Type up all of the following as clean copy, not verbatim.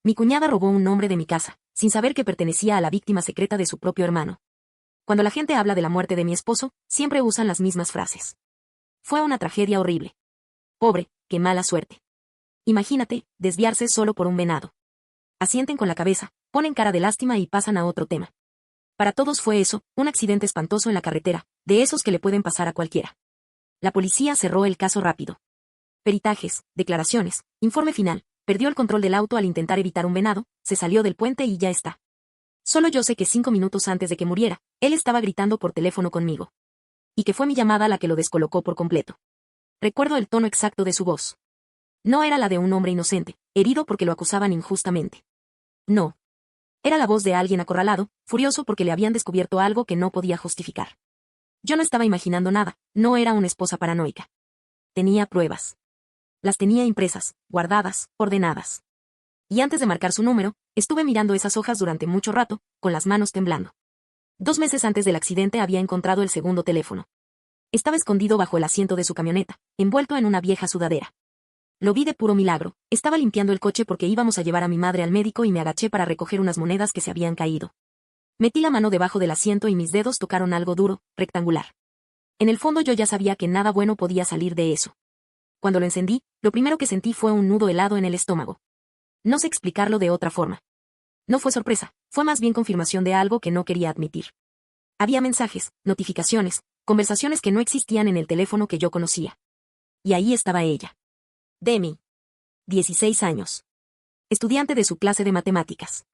Mi cuñada robó un nombre de mi casa, sin saber que pertenecía a la víctima secreta de su propio hermano. Cuando la gente habla de la muerte de mi esposo, siempre usan las mismas frases. Fue una tragedia horrible. Pobre, qué mala suerte. Imagínate, desviarse solo por un venado. Asienten con la cabeza, ponen cara de lástima y pasan a otro tema. Para todos fue eso, un accidente espantoso en la carretera, de esos que le pueden pasar a cualquiera. La policía cerró el caso rápido. Peritajes, declaraciones, informe final, perdió el control del auto al intentar evitar un venado, se salió del puente y ya está. Solo yo sé que 5 minutos antes de que muriera, él estaba gritando por teléfono conmigo. Y que fue mi llamada la que lo descolocó por completo. Recuerdo el tono exacto de su voz. No era la de un hombre inocente, herido porque lo acusaban injustamente. No. Era la voz de alguien acorralado, furioso porque le habían descubierto algo que no podía justificar. Yo no estaba imaginando nada, no era una esposa paranoica. Tenía pruebas. Las tenía impresas, guardadas, ordenadas. Y antes de marcar su número, estuve mirando esas hojas durante mucho rato, con las manos temblando. 2 meses antes del accidente había encontrado el segundo teléfono. Estaba escondido bajo el asiento de su camioneta, envuelto en una vieja sudadera. Lo vi de puro milagro, estaba limpiando el coche porque íbamos a llevar a mi madre al médico y me agaché para recoger unas monedas que se habían caído. Metí la mano debajo del asiento y mis dedos tocaron algo duro, rectangular. En el fondo yo ya sabía que nada bueno podía salir de eso. Cuando lo encendí, lo primero que sentí fue un nudo helado en el estómago. No sé explicarlo de otra forma. No fue sorpresa, fue más bien confirmación de algo que no quería admitir. Había mensajes, notificaciones, conversaciones que no existían en el teléfono que yo conocía. Y ahí estaba ella. Demi. 16 años. Estudiante de su clase de matemáticas.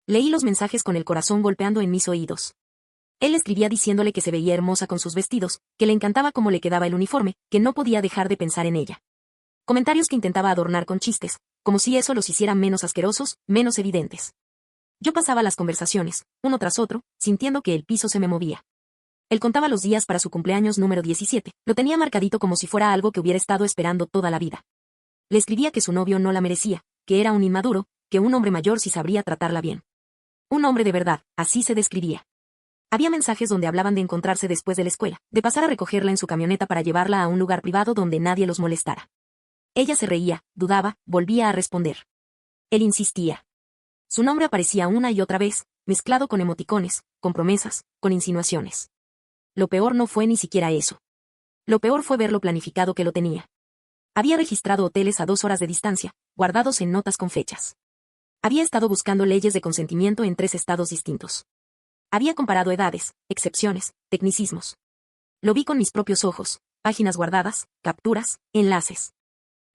Leí los mensajes con el corazón golpeando en mis oídos. Él escribía diciéndole que se veía hermosa con sus vestidos, que le encantaba cómo le quedaba el uniforme, que no podía dejar de pensar en ella. Comentarios que intentaba adornar con chistes, como si eso los hiciera menos asquerosos, menos evidentes. Yo pasaba las conversaciones, uno tras otro, sintiendo que el piso se me movía. Él contaba los días para su cumpleaños número 17, lo tenía marcadito como si fuera algo que hubiera estado esperando toda la vida. Le escribía que su novio no la merecía, que era un inmaduro, que un hombre mayor sí sabría tratarla bien. Un hombre de verdad, así se describía. Había mensajes donde hablaban de encontrarse después de la escuela, de pasar a recogerla en su camioneta para llevarla a un lugar privado donde nadie los molestara. Ella se reía, dudaba, volvía a responder. Él insistía. Su nombre aparecía una y otra vez, mezclado con emoticones, con promesas, con insinuaciones. Lo peor no fue ni siquiera eso. Lo peor fue ver lo planificado que lo tenía. Había registrado hoteles a 2 horas de distancia, guardados en notas con fechas. Había estado buscando leyes de consentimiento en 3 estados distintos. Había comparado edades, excepciones, tecnicismos. Lo vi con mis propios ojos, páginas guardadas, capturas, enlaces.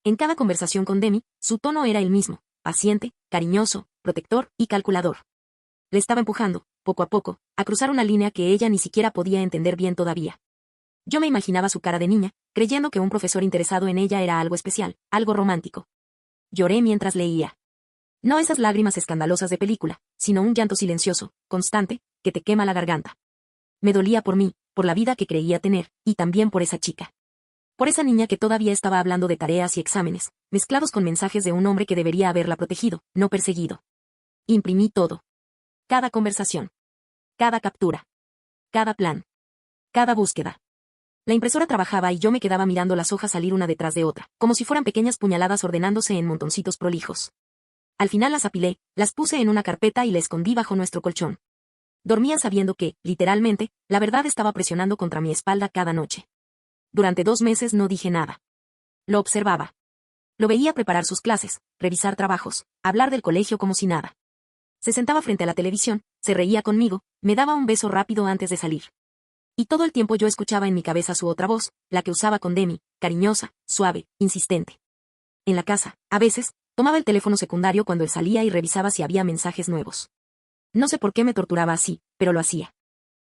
En cada conversación con Demi, su tono era el mismo, paciente, cariñoso, protector y calculador. Le estaba empujando, poco a poco, a cruzar una línea que ella ni siquiera podía entender bien todavía. Yo me imaginaba su cara de niña, creyendo que un profesor interesado en ella era algo especial, algo romántico. Lloré mientras leía. No esas lágrimas escandalosas de película, sino un llanto silencioso, constante, que te quema la garganta. Me dolía por mí, por la vida que creía tener, y también por esa chica. Por esa niña que todavía estaba hablando de tareas y exámenes, mezclados con mensajes de un hombre que debería haberla protegido, no perseguido. Imprimí todo. Cada conversación. Cada captura. Cada plan. Cada búsqueda. La impresora trabajaba y yo me quedaba mirando las hojas salir una detrás de otra, como si fueran pequeñas puñaladas ordenándose en montoncitos prolijos. Al final las apilé, las puse en una carpeta y la escondí bajo nuestro colchón. Dormía sabiendo que, literalmente, la verdad estaba presionando contra mi espalda cada noche. Durante 2 meses no dije nada. Lo observaba. Lo veía preparar sus clases, revisar trabajos, hablar del colegio como si nada. Se sentaba frente a la televisión, se reía conmigo, me daba un beso rápido antes de salir. Y todo el tiempo yo escuchaba en mi cabeza su otra voz, la que usaba con Demi, cariñosa, suave, insistente. En la casa, a veces, tomaba el teléfono secundario cuando él salía y revisaba si había mensajes nuevos. No sé por qué me torturaba así, pero lo hacía.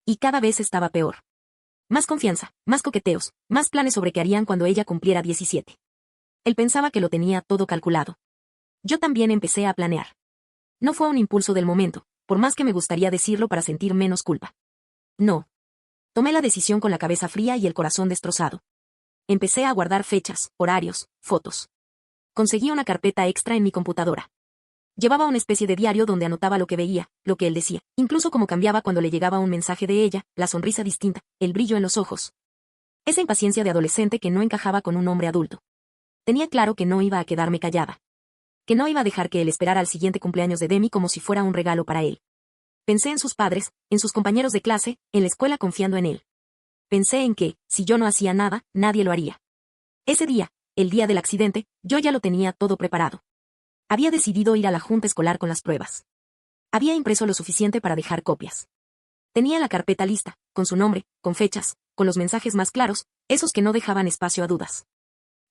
Y cada vez estaba peor. Más confianza, más coqueteos, más planes sobre qué harían cuando ella cumpliera 17. Él pensaba que lo tenía todo calculado. Yo también empecé a planear. No fue un impulso del momento, por más que me gustaría decirlo para sentir menos culpa. No. Tomé la decisión con la cabeza fría y el corazón destrozado. Empecé a guardar fechas, horarios, fotos. Conseguí una carpeta extra en mi computadora. Llevaba una especie de diario donde anotaba lo que veía, lo que él decía, incluso cómo cambiaba cuando le llegaba un mensaje de ella, la sonrisa distinta, el brillo en los ojos. Esa impaciencia de adolescente que no encajaba con un hombre adulto. Tenía claro que no iba a quedarme callada. Que no iba a dejar que él esperara al siguiente cumpleaños de Demi como si fuera un regalo para él. Pensé en sus padres, en sus compañeros de clase, en la escuela confiando en él. Pensé en que, si yo no hacía nada, nadie lo haría. Ese día, el día del accidente, yo ya lo tenía todo preparado. Había decidido ir a la junta escolar con las pruebas. Había impreso lo suficiente para dejar copias. Tenía la carpeta lista, con su nombre, con fechas, con los mensajes más claros, esos que no dejaban espacio a dudas.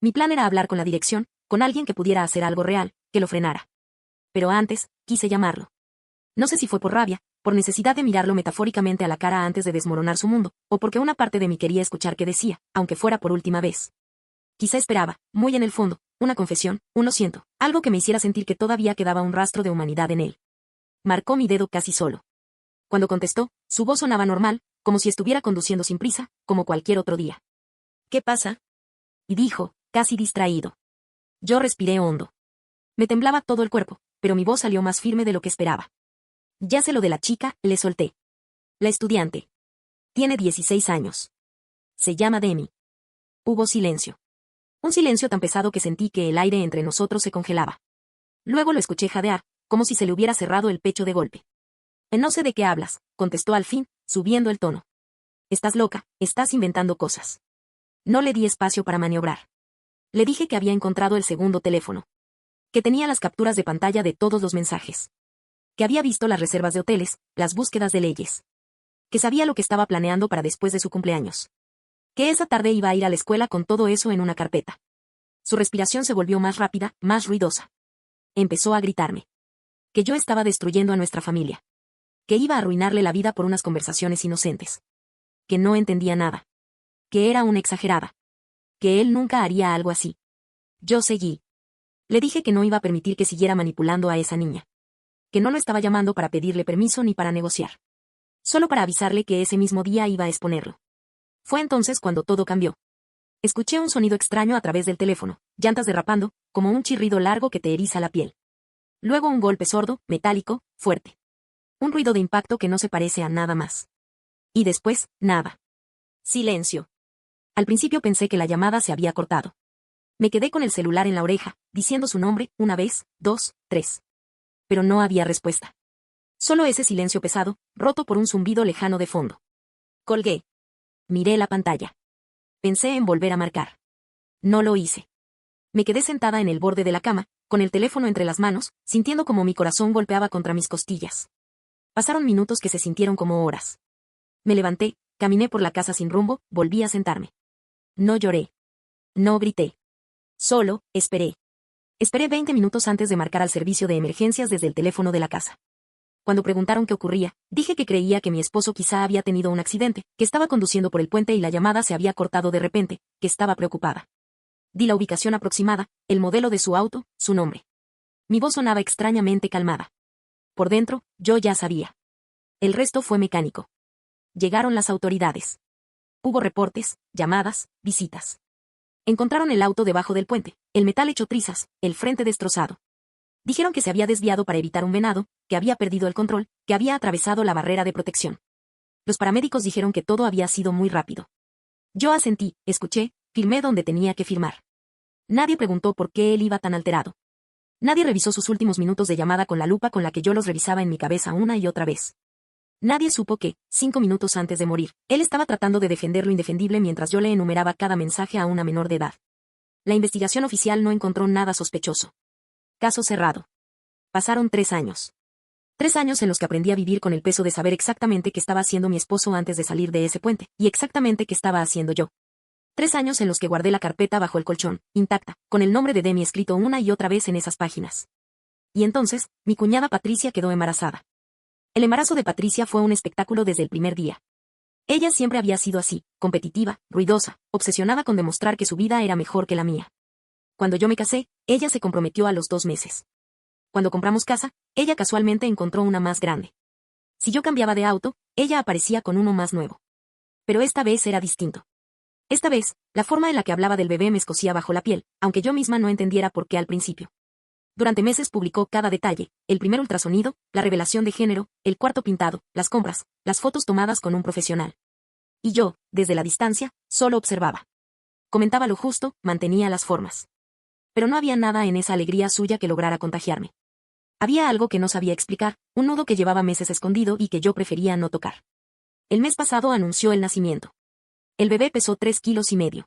Mi plan era hablar con la dirección, con alguien que pudiera hacer algo real, que lo frenara. Pero antes, quise llamarlo. No sé si fue por rabia, por necesidad de mirarlo metafóricamente a la cara antes de desmoronar su mundo, o porque una parte de mí quería escuchar qué decía, aunque fuera por última vez. Quizá esperaba, muy en el fondo, una confesión, un lo siento, algo que me hiciera sentir que todavía quedaba un rastro de humanidad en él. Marcó mi dedo casi solo. Cuando contestó, su voz sonaba normal, como si estuviera conduciendo sin prisa, como cualquier otro día. ¿Qué pasa? Y dijo, casi distraído. Yo respiré hondo. Me temblaba todo el cuerpo, pero mi voz salió más firme de lo que esperaba. Ya sé lo de la chica, le solté. La estudiante. Tiene 16 años. Se llama Demi. Hubo silencio. Un silencio tan pesado que sentí que el aire entre nosotros se congelaba. Luego lo escuché jadear, como si se le hubiera cerrado el pecho de golpe. No sé de qué hablas, contestó al fin, subiendo el tono. Estás loca, estás inventando cosas. No le di espacio para maniobrar. Le dije que había encontrado el segundo teléfono. Que tenía las capturas de pantalla de todos los mensajes. Que había visto las reservas de hoteles, las búsquedas de leyes. Que sabía lo que estaba planeando para después de su cumpleaños. Que esa tarde iba a ir a la escuela con todo eso en una carpeta. Su respiración se volvió más rápida, más ruidosa. Empezó a gritarme. Que yo estaba destruyendo a nuestra familia. Que iba a arruinarle la vida por unas conversaciones inocentes. Que no entendía nada. Que era una exagerada. Que él nunca haría algo así. Yo seguí. Le dije que no iba a permitir que siguiera manipulando a esa niña. Que no lo estaba llamando para pedirle permiso ni para negociar. Solo para avisarle que ese mismo día iba a exponerlo. Fue entonces cuando todo cambió. Escuché un sonido extraño a través del teléfono, llantas derrapando, como un chirrido largo que te eriza la piel. Luego un golpe sordo, metálico, fuerte. Un ruido de impacto que no se parece a nada más. Y después, nada. Silencio. Al principio pensé que la llamada se había cortado. Me quedé con el celular en la oreja, diciendo su nombre, una vez, dos, tres. Pero no había respuesta. Solo ese silencio pesado, roto por un zumbido lejano de fondo. Colgué. Miré la pantalla. Pensé en volver a marcar. No lo hice. Me quedé sentada en el borde de la cama, con el teléfono entre las manos, sintiendo como mi corazón golpeaba contra mis costillas. Pasaron minutos que se sintieron como horas. Me levanté, caminé por la casa sin rumbo, volví a sentarme. No lloré. No grité. Solo, esperé. Esperé 20 minutos antes de marcar al servicio de emergencias desde el teléfono de la casa. Cuando preguntaron qué ocurría, dije que creía que mi esposo quizá había tenido un accidente, que estaba conduciendo por el puente y la llamada se había cortado de repente, que estaba preocupada. Di la ubicación aproximada, el modelo de su auto, su nombre. Mi voz sonaba extrañamente calmada. Por dentro, yo ya sabía. El resto fue mecánico. Llegaron las autoridades. Hubo reportes, llamadas, visitas. Encontraron el auto debajo del puente, el metal hecho trizas, el frente destrozado. Dijeron que se había desviado para evitar un venado, que había perdido el control, que había atravesado la barrera de protección. Los paramédicos dijeron que todo había sido muy rápido. Yo asentí, escuché, firmé donde tenía que firmar. Nadie preguntó por qué él iba tan alterado. Nadie revisó sus últimos minutos de llamada con la lupa con la que yo los revisaba en mi cabeza una y otra vez. Nadie supo que, 5 minutos antes de morir, él estaba tratando de defender lo indefendible mientras yo le enumeraba cada mensaje a una menor de edad. La investigación oficial no encontró nada sospechoso. Caso cerrado. Pasaron 3 años. 3 años en los que aprendí a vivir con el peso de saber exactamente qué estaba haciendo mi esposo antes de salir de ese puente, y exactamente qué estaba haciendo yo. 3 años en los que guardé la carpeta bajo el colchón, intacta, con el nombre de Demi escrito una y otra vez en esas páginas. Y entonces, mi cuñada Patricia quedó embarazada. El embarazo de Patricia fue un espectáculo desde el primer día. Ella siempre había sido así, competitiva, ruidosa, obsesionada con demostrar que su vida era mejor que la mía. Cuando yo me casé, ella se comprometió a los 2 meses. Cuando compramos casa, ella casualmente encontró una más grande. Si yo cambiaba de auto, ella aparecía con uno más nuevo. Pero esta vez era distinto. Esta vez, la forma en la que hablaba del bebé me escocía bajo la piel, aunque yo misma no entendiera por qué al principio. Durante meses publicó cada detalle, el primer ultrasonido, la revelación de género, el cuarto pintado, las compras, las fotos tomadas con un profesional. Y yo, desde la distancia, solo observaba. Comentaba lo justo, mantenía las formas. pero no había nada en esa alegría suya que lograra contagiarme. Había algo que no sabía explicar, un nudo que llevaba meses escondido y que yo prefería no tocar. El mes pasado anunció el nacimiento. El bebé pesó 3,5 kilos.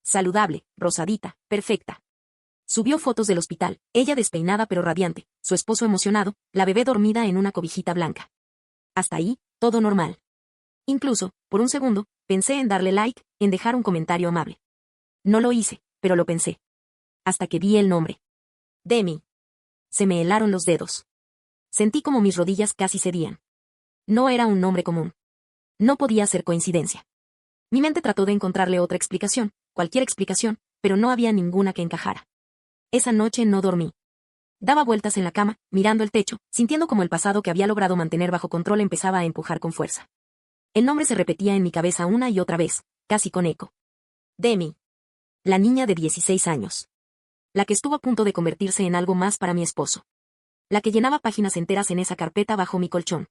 Saludable, rosadita, perfecta. Subió fotos del hospital, ella despeinada pero radiante, su esposo emocionado, la bebé dormida en una cobijita blanca. Hasta ahí, todo normal. Incluso, por un segundo, pensé en darle like, en dejar un comentario amable. No lo hice, pero lo pensé. Hasta que vi el nombre. Demi. Se me helaron los dedos. Sentí como mis rodillas casi cedían. No era un nombre común. No podía ser coincidencia. Mi mente trató de encontrarle otra explicación, cualquier explicación, pero no había ninguna que encajara. Esa noche no dormí. Daba vueltas en la cama, mirando el techo, sintiendo como el pasado que había logrado mantener bajo control empezaba a empujar con fuerza. El nombre se repetía en mi cabeza una y otra vez, casi con eco. Demi. La niña de 16 años. La que estuvo a punto de convertirse en algo más para mi esposo. La que llenaba páginas enteras en esa carpeta bajo mi colchón.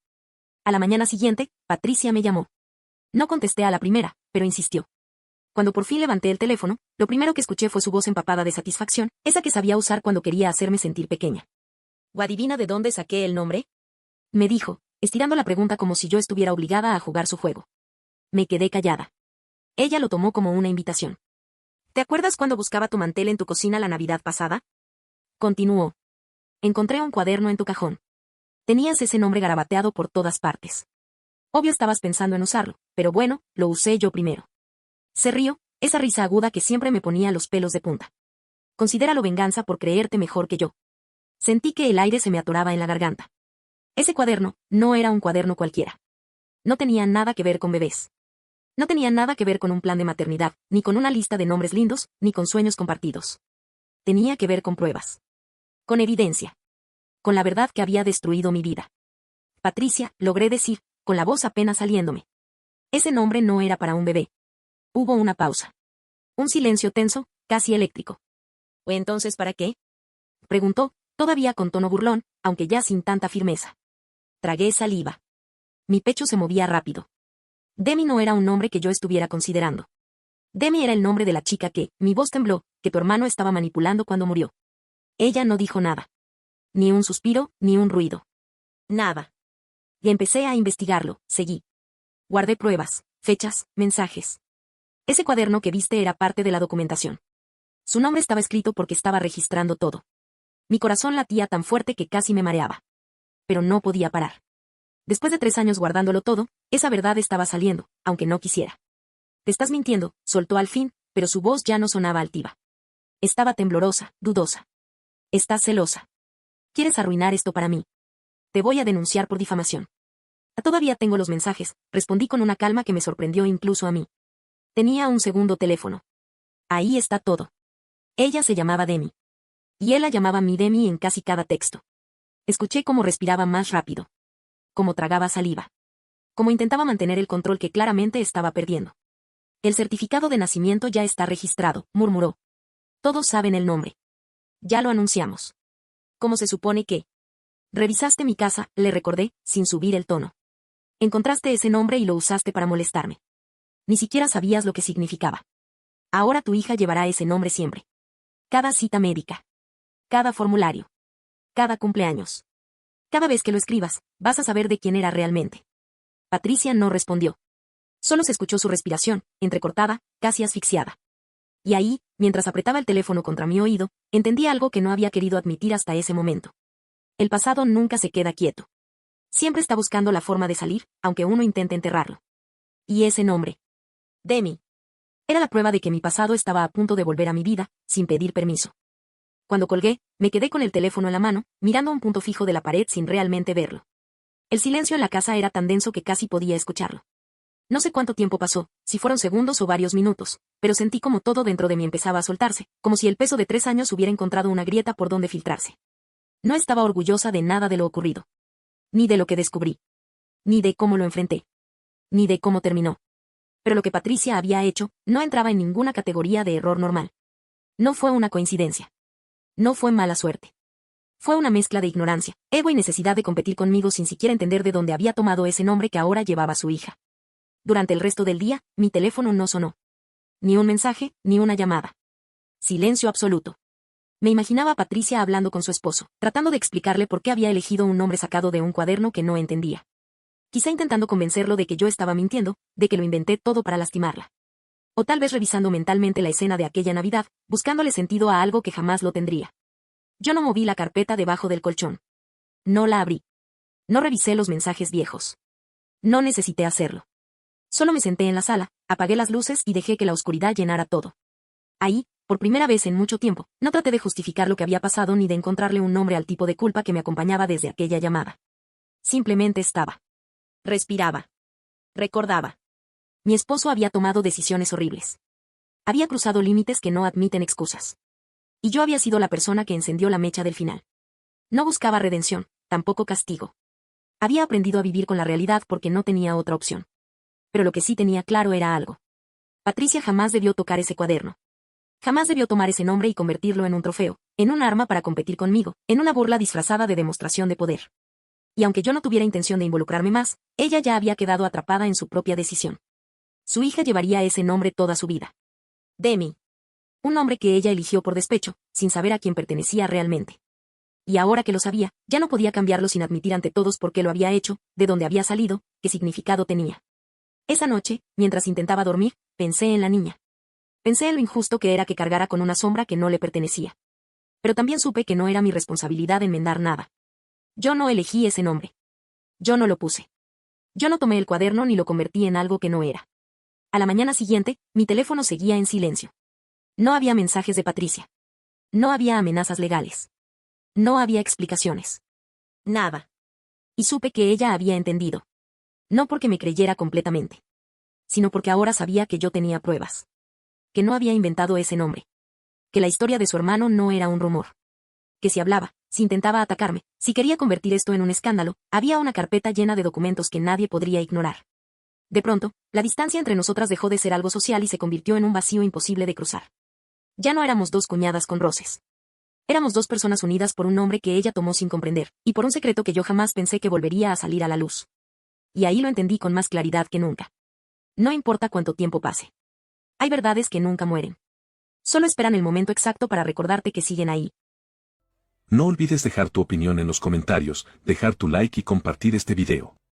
A la mañana siguiente, Patricia me llamó. No contesté a la primera, pero insistió. Cuando por fin levanté el teléfono, lo primero que escuché fue su voz empapada de satisfacción, esa que sabía usar cuando quería hacerme sentir pequeña. ¿O adivina de dónde saqué el nombre? Me dijo, estirando la pregunta como si yo estuviera obligada a jugar su juego. Me quedé callada. Ella lo tomó como una invitación. ¿Te acuerdas cuando buscaba tu mantel en tu cocina la Navidad pasada? Continuó. Encontré un cuaderno en tu cajón. Tenías ese nombre garabateado por todas partes. Obvio estabas pensando en usarlo, pero bueno, lo usé yo primero. Se rió, esa risa aguda que siempre me ponía los pelos de punta. Considéralo venganza por creerte mejor que yo. Sentí que el aire se me atoraba en la garganta. Ese cuaderno no era un cuaderno cualquiera. No tenía nada que ver con bebés. No tenía nada que ver con un plan de maternidad, ni con una lista de nombres lindos, ni con sueños compartidos. Tenía que ver con pruebas. Con evidencia. Con la verdad que había destruido mi vida. Patricia, logré decir, con la voz apenas saliéndome. Ese nombre no era para un bebé. Hubo una pausa. Un silencio tenso, casi eléctrico. ¿O entonces para qué? Preguntó, todavía con tono burlón, aunque ya sin tanta firmeza. Tragué saliva. Mi pecho se movía rápido. Demi no era un nombre que yo estuviera considerando. Demi era el nombre de la chica que, mi voz tembló, que tu hermano estaba manipulando cuando murió. Ella no dijo nada. Ni un suspiro, ni un ruido. Nada. Y empecé a investigarlo, seguí. Guardé pruebas, fechas, mensajes. Ese cuaderno que viste era parte de la documentación. Su nombre estaba escrito porque estaba registrando todo. Mi corazón latía tan fuerte que casi me mareaba. Pero no podía parar. Después de 3 años guardándolo todo, esa verdad estaba saliendo, aunque no quisiera. Te estás mintiendo, soltó al fin, pero su voz ya no sonaba altiva. Estaba temblorosa, dudosa. Estás celosa. ¿Quieres arruinar esto para mí? Te voy a denunciar por difamación. Todavía tengo los mensajes, respondí con una calma que me sorprendió incluso a mí. Tenía un segundo teléfono. Ahí está todo. Ella se llamaba Demi. Y él la llamaba mi Demi en casi cada texto. Escuché cómo respiraba más rápido. Cómo tragaba saliva. Cómo intentaba mantener el control que claramente estaba perdiendo. El certificado de nacimiento ya está registrado, murmuró. Todos saben el nombre. Ya lo anunciamos. ¿Cómo se supone que? Revisaste mi casa, le recordé, sin subir el tono. Encontraste ese nombre y lo usaste para molestarme. Ni siquiera sabías lo que significaba. Ahora tu hija llevará ese nombre siempre. Cada cita médica. Cada formulario. Cada cumpleaños. Cada vez que lo escribas, vas a saber de quién era realmente. Patricia no respondió. Solo se escuchó su respiración, entrecortada, casi asfixiada. Y ahí, mientras apretaba el teléfono contra mi oído, entendí algo que no había querido admitir hasta ese momento. El pasado nunca se queda quieto. Siempre está buscando la forma de salir, aunque uno intente enterrarlo. Y ese nombre. Demi. Era la prueba de que mi pasado estaba a punto de volver a mi vida, sin pedir permiso. Cuando colgué, me quedé con el teléfono en la mano, mirando a un punto fijo de la pared sin realmente verlo. El silencio en la casa era tan denso que casi podía escucharlo. No sé cuánto tiempo pasó, si fueron segundos o varios minutos, pero sentí como todo dentro de mí empezaba a soltarse, como si el peso de 3 años hubiera encontrado una grieta por donde filtrarse. No estaba orgullosa de nada de lo ocurrido. Ni de lo que descubrí. Ni de cómo lo enfrenté. Ni de cómo terminó. Pero lo que Patricia había hecho no entraba en ninguna categoría de error normal. No fue una coincidencia. No fue mala suerte. Fue una mezcla de ignorancia, ego y necesidad de competir conmigo sin siquiera entender de dónde había tomado ese nombre que ahora llevaba su hija. Durante el resto del día, mi teléfono no sonó. Ni un mensaje, ni una llamada. Silencio absoluto. Me imaginaba a Patricia hablando con su esposo, tratando de explicarle por qué había elegido un nombre sacado de un cuaderno que no entendía. Quizá intentando convencerlo de que yo estaba mintiendo, de que lo inventé todo para lastimarla. O tal vez revisando mentalmente la escena de aquella Navidad, buscándole sentido a algo que jamás lo tendría. Yo no moví la carpeta debajo del colchón. No la abrí. No revisé los mensajes viejos. No necesité hacerlo. Solo me senté en la sala, apagué las luces y dejé que la oscuridad llenara todo. Ahí, por primera vez en mucho tiempo, no traté de justificar lo que había pasado ni de encontrarle un nombre al tipo de culpa que me acompañaba desde aquella llamada. Simplemente estaba. Respiraba. Recordaba. Mi esposo había tomado decisiones horribles. Había cruzado límites que no admiten excusas. Y yo había sido la persona que encendió la mecha del final. No buscaba redención, tampoco castigo. Había aprendido a vivir con la realidad porque no tenía otra opción. Pero lo que sí tenía claro era algo. Patricia jamás debió tocar ese cuaderno. Jamás debió tomar ese nombre y convertirlo en un trofeo, en un arma para competir conmigo, en una burla disfrazada de demostración de poder. Y aunque yo no tuviera intención de involucrarme más, ella ya había quedado atrapada en su propia decisión. Su hija llevaría ese nombre toda su vida. Demi. Un nombre que ella eligió por despecho, sin saber a quién pertenecía realmente. Y ahora que lo sabía, ya no podía cambiarlo sin admitir ante todos por qué lo había hecho, de dónde había salido, qué significado tenía. Esa noche, mientras intentaba dormir, pensé en la niña. Pensé en lo injusto que era que cargara con una sombra que no le pertenecía. Pero también supe que no era mi responsabilidad enmendar nada. Yo no elegí ese nombre. Yo no lo puse. Yo no tomé el cuaderno ni lo convertí en algo que no era. A la mañana siguiente, mi teléfono seguía en silencio. No había mensajes de Patricia. No había amenazas legales. No había explicaciones. Nada. Y supe que ella había entendido. No porque me creyera completamente. Sino porque ahora sabía que yo tenía pruebas. Que no había inventado ese nombre. Que la historia de su hermano no era un rumor. Que si hablaba, si intentaba atacarme, si quería convertir esto en un escándalo, había una carpeta llena de documentos que nadie podría ignorar. De pronto, la distancia entre nosotras dejó de ser algo social y se convirtió en un vacío imposible de cruzar. Ya no éramos dos cuñadas con roces. Éramos dos personas unidas por un nombre que ella tomó sin comprender, y por un secreto que yo jamás pensé que volvería a salir a la luz. Y ahí lo entendí con más claridad que nunca. No importa cuánto tiempo pase. Hay verdades que nunca mueren. Solo esperan el momento exacto para recordarte que siguen ahí. No olvides dejar tu opinión en los comentarios, dejar tu like y compartir este video.